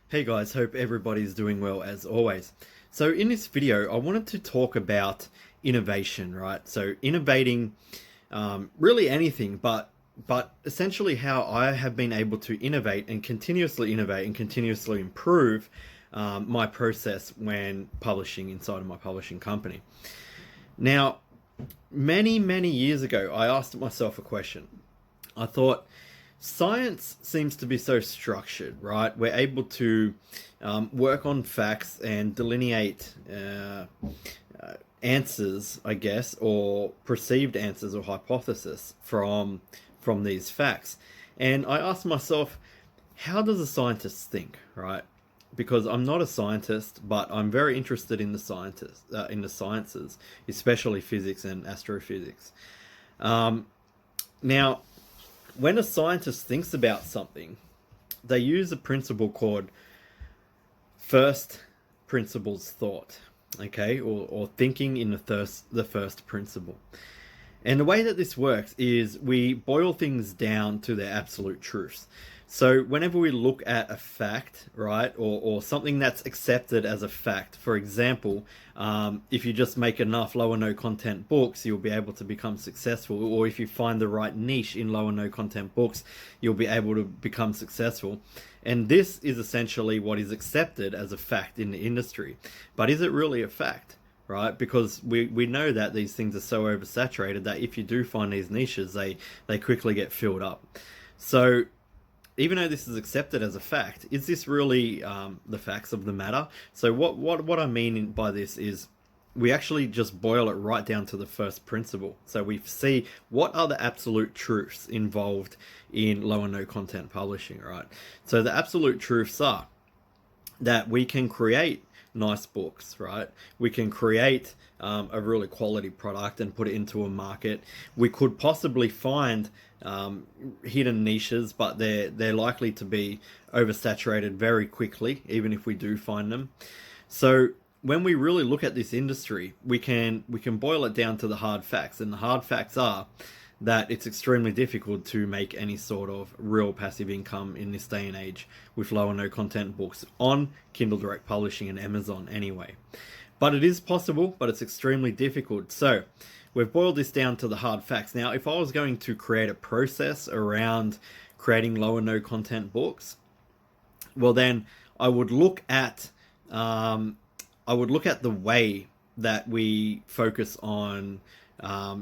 Hey guys, hope everybody's doing well as always. So in this video, I wanted to talk about innovation, right? So innovating really anything, but essentially how I have been able to innovate and continuously improve my process when publishing inside of my publishing company. Now, many years ago, I asked myself a question. I thought, science seems to be so structured, right? We're able to work on facts and delineate answers, I guess, or perceived answers or hypothesis from these facts. And I asked myself, how does a scientist think, right? Because I'm not a scientist, but I'm very interested in in the sciences, especially physics and astrophysics. Now, when a scientist thinks about something, they use a principle called first principles thought, okay, or thinking in the first principle. And the way that this works is we boil things down to their absolute truths. So whenever we look at a fact, right, or something that's accepted as a fact, for example, if you just make enough low or no content books, you'll be able to become successful. Or if you find the right niche in low or no content books, you'll be able to become successful. And this is essentially what is accepted as a fact in the industry. But is it really a fact? Right, because we know that these things are so oversaturated that if you do find these niches, they quickly get filled up. So even though this is accepted as a fact, is this really the facts of the matter? So what I mean by this is we actually just boil it right down to the first principle. So we see what are the absolute truths involved in low and no content publishing, right? So the absolute truths are that we can create nice books, right? We can create a really quality product and put it into a market. We could possibly find hidden niches, but they're likely to be oversaturated very quickly, even if we do find them. So when we really look at this industry, we can boil it down to the hard facts, and the hard facts are that it's extremely difficult to make any sort of real passive income in this day and age with low or no content books on Kindle Direct Publishing and Amazon anyway. But it is possible, but it's extremely difficult. So we've boiled this down to the hard facts. Now, if I was going to create a process around creating low or no content books, well then I would look at the way that we focus on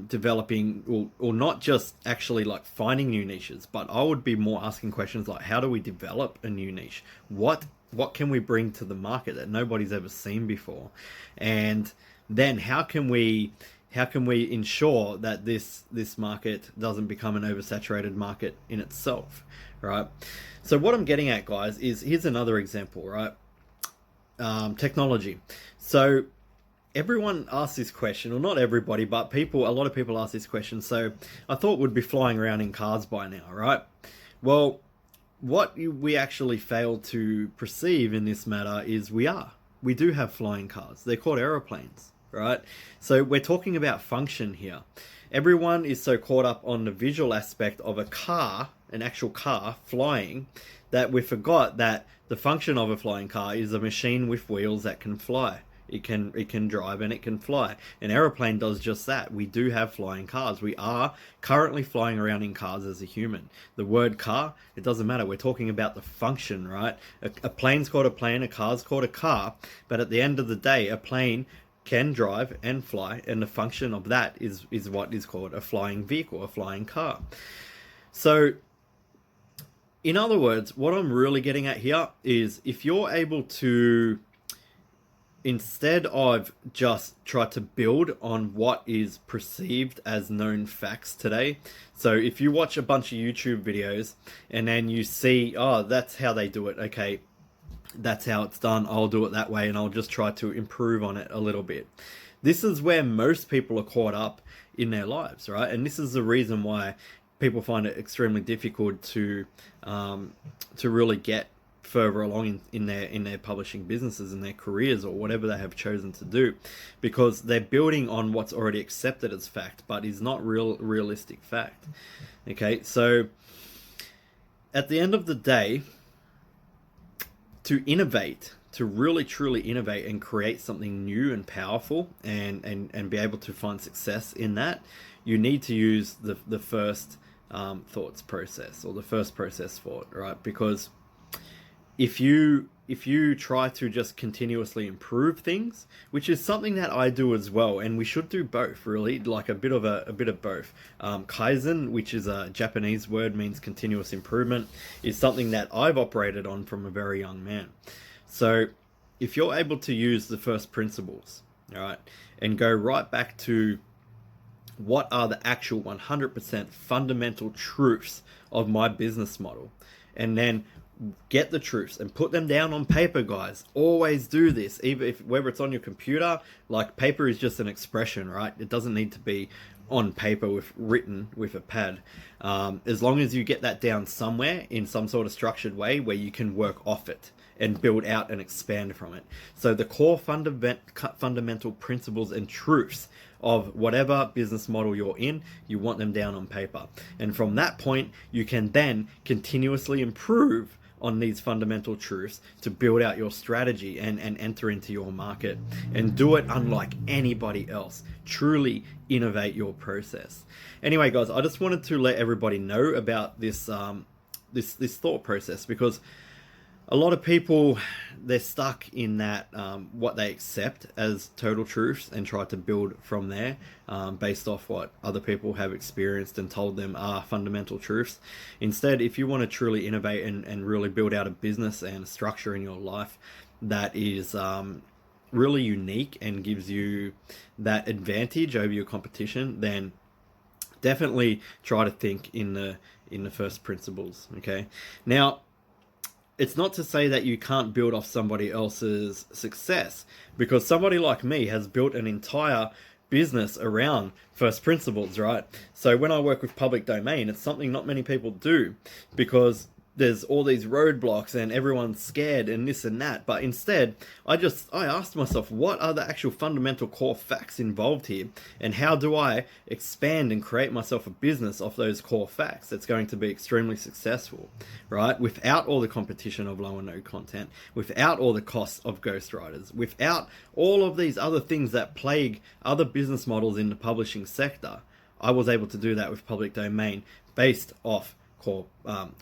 developing or not just actually like finding new niches, but I would be more asking questions like, how do we develop a new niche? What can we bring to the market that nobody's ever seen before? And then how can we ensure that this market doesn't become an oversaturated market in itself, right? So what I'm getting at, guys, is here's another example, right? Technology. So everyone asks this question, or not everybody, but a lot of people ask this question. So I thought we'd be flying around in cars by now, right? Well, what we actually fail to perceive in this matter is we do have flying cars. They're called aeroplanes, right? So we're talking about function here. Everyone is so caught up on the visual aspect of a car, an actual car flying, that we forgot that the function of a flying car is a machine with wheels that can fly. It can drive and it can fly. An aeroplane does just that. We do have flying cars. We are currently flying around in cars as a human. The word car, it doesn't matter. We're talking about the function, right? A plane's called a plane, a car's called a car, but at the end of the day, a plane can drive and fly, and the function of that is what is called a flying vehicle, a flying car. So in other words, what I'm really getting at here is if you're able to, instead of just try to build on what is perceived as known facts today. So if you watch a bunch of YouTube videos and then you see, oh, that's how they do it. Okay, that's how it's done. I'll do it that way, and I'll just try to improve on it a little bit. This is where most people are caught up in their lives, right? And this is the reason why people find it extremely difficult to really get further along in their publishing businesses and their careers or whatever they have chosen to do, because they're building on what's already accepted as fact but is not realistic fact. Okay, so at the end of the day, to innovate, to really truly innovate and create something new and powerful, and be able to find success in that, you need to use the first thoughts process, or the first process for it, right? Because if you try to just continuously improve things, which is something that I do as well, and we should do both, really, like a bit of both. Kaizen, which is a Japanese word, means continuous improvement, is something that I've operated on from a very young man. So if you're able to use the first principles, all right, and go right back to what are the actual 100% fundamental truths of my business model, and then get the truths and put them down on paper, guys. Always do this, even if whether it's on your computer. Like, paper is just an expression, right? It doesn't need to be on paper written with a pad. As long as you get that down somewhere in some sort of structured way where you can work off it and build out and expand from it. So the core fundamental principles and truths of whatever business model you're in, you want them down on paper. And from that point, you can then continuously improve on these fundamental truths to build out your strategy and enter into your market, and do it unlike anybody else. Truly innovate your process. Anyway, guys, I just wanted to let everybody know about this this thought process, because a lot of people, they're stuck in that what they accept as total truths, and try to build from there based off what other people have experienced and told them are fundamental truths. Instead, if you want to truly innovate and really build out a business and a structure in your life that is really unique and gives you that advantage over your competition, then definitely try to think in the first principles. Okay, now, it's not to say that you can't build off somebody else's success, because somebody like me has built an entire business around first principles, right? So when I work with public domain, it's something not many people do, because there's all these roadblocks and everyone's scared and this and that. But instead, I asked myself, what are the actual fundamental core facts involved here, and how do I expand and create myself a business off those core facts that's going to be extremely successful, right? Without all the competition of low and no content, without all the costs of ghostwriters, without all of these other things that plague other business models in the publishing sector. I was able to do that with public domain based off core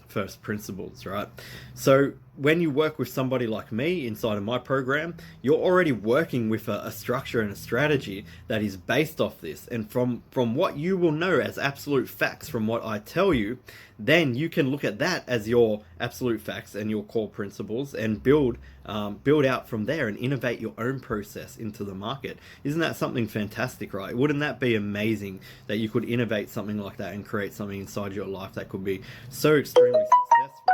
first principles, right? So when you work with somebody like me inside of my program, you're already working with a structure and a strategy that is based off this. And from what you will know as absolute facts from what I tell you, then you can look at that as your absolute facts and your core principles, and build out from there and innovate your own process into the market. Isn't that something fantastic, right? Wouldn't that be amazing that you could innovate something like that and create something inside your life that could be so extremely successful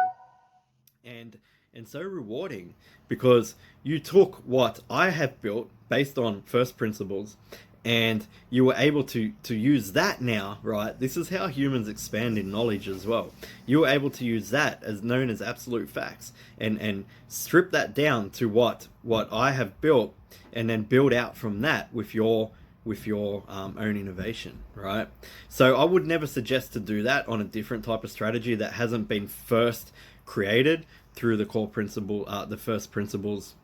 and so rewarding, because you took what I have built based on first principles, and you were able to use that now, right? This is how humans expand in knowledge as well. You were able to use that as known as absolute facts, and strip that down to what I have built, and then build out from that with your own innovation, right? So I would never suggest to do that on a different type of strategy that hasn't been first created through the core principle, the first principles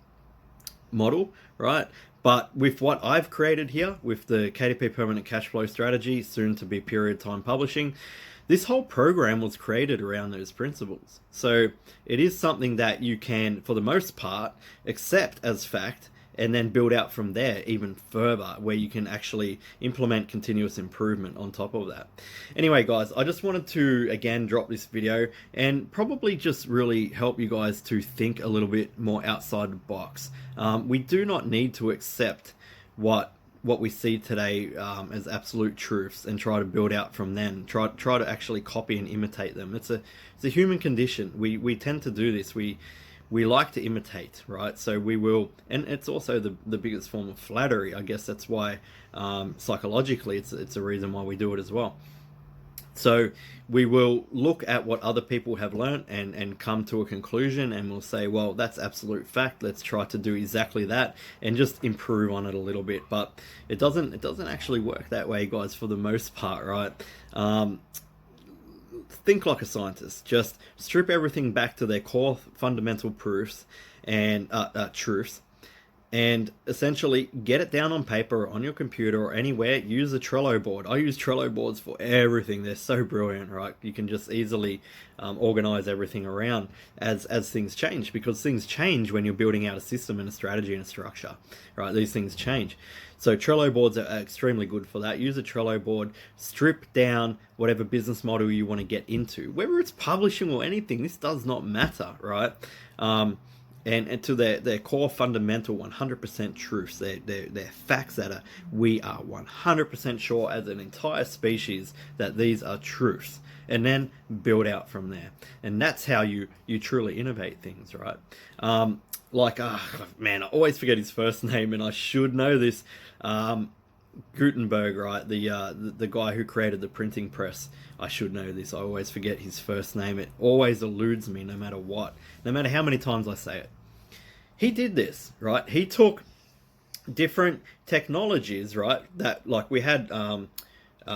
model, right? But with what I've created here, with the KDP permanent cash flow strategy, soon to be period time publishing, this whole program was created around those principles. So it is something that you can, for the most part, accept as fact, and then build out from there even further, where you can actually implement continuous improvement on top of that. Anyway, guys, I just wanted to again drop this video and probably just really help you guys to think a little bit more outside the box. We do not need to accept what we see today as absolute truths and try to build out from them. Try to actually copy and imitate them. It's a human condition. We tend to do this. We like to imitate, right? So we will, and it's also the biggest form of flattery. I guess that's why psychologically it's a reason why we do it as well. So we will look at what other people have learned and come to a conclusion, and we'll say, well, that's absolute fact. Let's try to do exactly that and just improve on it a little bit. But it doesn't actually work that way, guys, for the most part, right? think like a scientist. Just strip everything back to their core fundamental proofs and truths, and essentially get it down on paper or on your computer or anywhere. Use a Trello board. I use Trello boards for everything. They're so brilliant, right? You can just easily organize everything around as things change, because things change when you're building out a system and a strategy and a structure, right? These things change. So Trello boards are extremely good for that. Use a Trello board, strip down whatever business model you want to get into, whether it's publishing or anything. This does not matter, right? And to their core fundamental 100% truths, their facts that we are 100% sure as an entire species that these are truths, and then build out from there. And that's how you truly innovate things, right? Man, I always forget his first name, and I should know this. Gutenberg, right? The guy who created the printing press. I should know this. I always forget his first name. It always eludes me, no matter what, no matter how many times I say it. He did this, right? He took different technologies, right? That, like, we had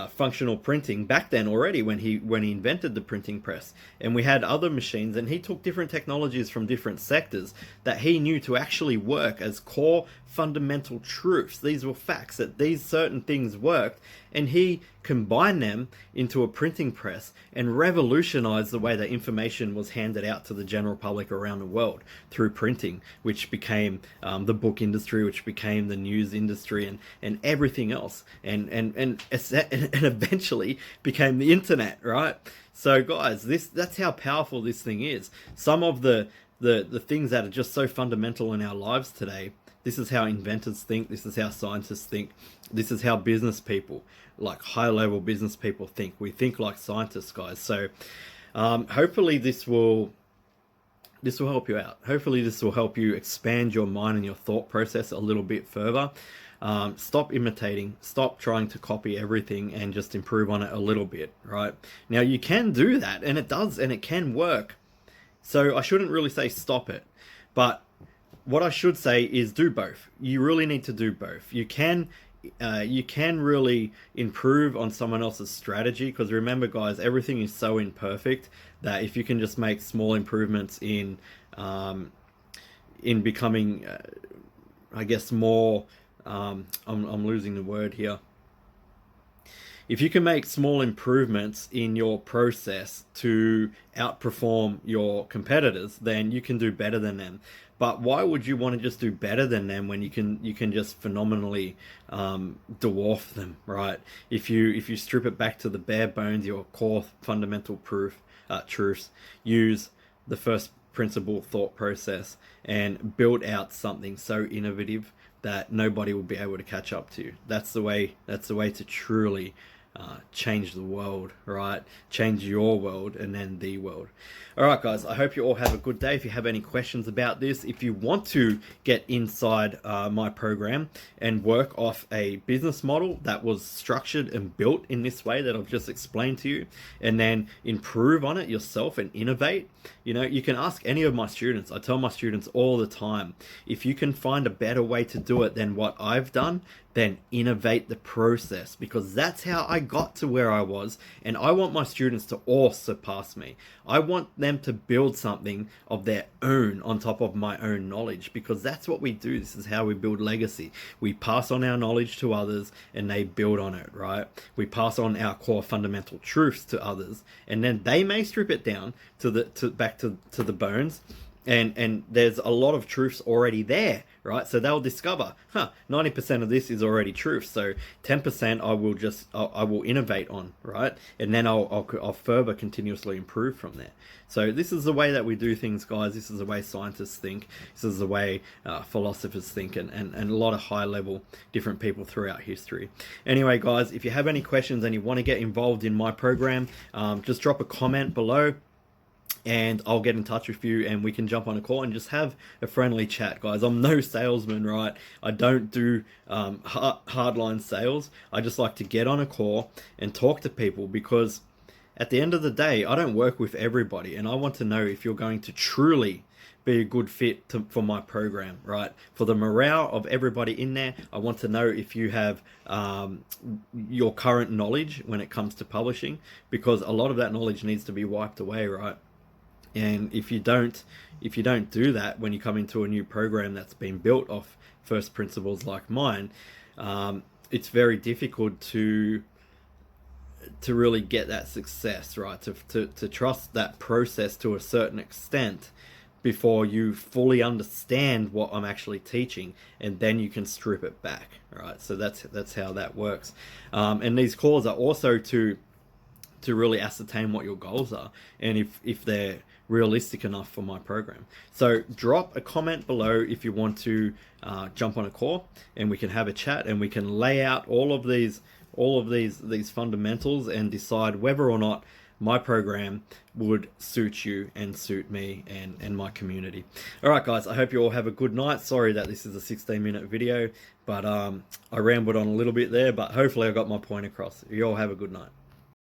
functional printing back then already when he invented the printing press, and we had other machines, and he took different technologies from different sectors that he knew to actually work as core fundamental truths. These were facts that these certain things worked, and he combined them into a printing press and revolutionized the way that information was handed out to the general public around the world through printing, which became the book industry, which became the news industry, and everything else, and eventually became the internet, right? So guys, that's how powerful this thing is. Some of the things that are just so fundamental in our lives today, this is how inventors think, this is how scientists think, this is how business people, like high-level business people, think. We think like scientists, guys. So hopefully this will help you out. Hopefully this will help you expand your mind and your thought process a little bit further. Stop imitating, stop trying to copy everything, and just improve on it a little bit, right? Now, you can do that, and it does, and it can work. So I shouldn't really say stop it, but what I should say is do both. You really need to do both. You can really improve on someone else's strategy, because remember, guys, everything is so imperfect that if you can just make small improvements in becoming, I guess, more, I'm losing the word here. If you can make small improvements in your process to outperform your competitors, then you can do better than them. But why would you want to just do better than them when you can just phenomenally dwarf them, right? If you strip it back to the bare bones, your core fundamental truths, use the first principle thought process, and build out something so innovative that nobody will be able to catch up to. That's the way to truly change the world, right? Change your world, and then the world. All right, guys, I hope you all have a good day. If you have any questions about this, if you want to get inside my program and work off a business model that was structured and built in this way that I've just explained to you, and then improve on it yourself and innovate, you can ask any of my students. I tell my students all the time, if you can find a better way to do it than what I've done, then innovate the process, because that's how I got to where I was, and I want my students to all surpass me. I want them to build something of their own on top of my own knowledge, because that's what we do. This is how we build legacy. We pass on our knowledge to others, and they build on it, right? We pass on our core fundamental truths to others, and then they may strip it down back to the bones. And there's a lot of truths already there, right? So they'll discover, 90% of this is already truth. So 10% I will innovate on, right? And then I'll further continuously improve from there. So this is the way that we do things, guys. This is the way scientists think. This is the way philosophers think, and a lot of high-level different people throughout history. Anyway, guys, if you have any questions and you want to get involved in my program, just drop a comment below, and I'll get in touch with you, and we can jump on a call and just have a friendly chat, guys. I'm no salesman, right? I don't do hardline sales. I just like to get on a call and talk to people, because at the end of the day, I don't work with everybody, and I want to know if you're going to truly be a good fit for my program, right? For the morale of everybody in there, I want to know if you have your current knowledge when it comes to publishing, because a lot of that knowledge needs to be wiped away, right? And if you don't do that when you come into a new program that's been built off first principles like mine, it's very difficult to really get that success, right? To trust that process to a certain extent before you fully understand what I'm actually teaching, and then you can strip it back, right? So that's how that works. And these calls are also to really ascertain what your goals are, and if they're realistic enough for my program. So drop a comment below if you want to jump on a call, and we can have a chat, and we can lay out all of these fundamentals and decide whether or not my program would suit you and suit me and my community. All right, guys, I hope you all have a good night. Sorry that this is a 16-minute video, but I rambled on a little bit there, but hopefully I got my point across. You all have a good night.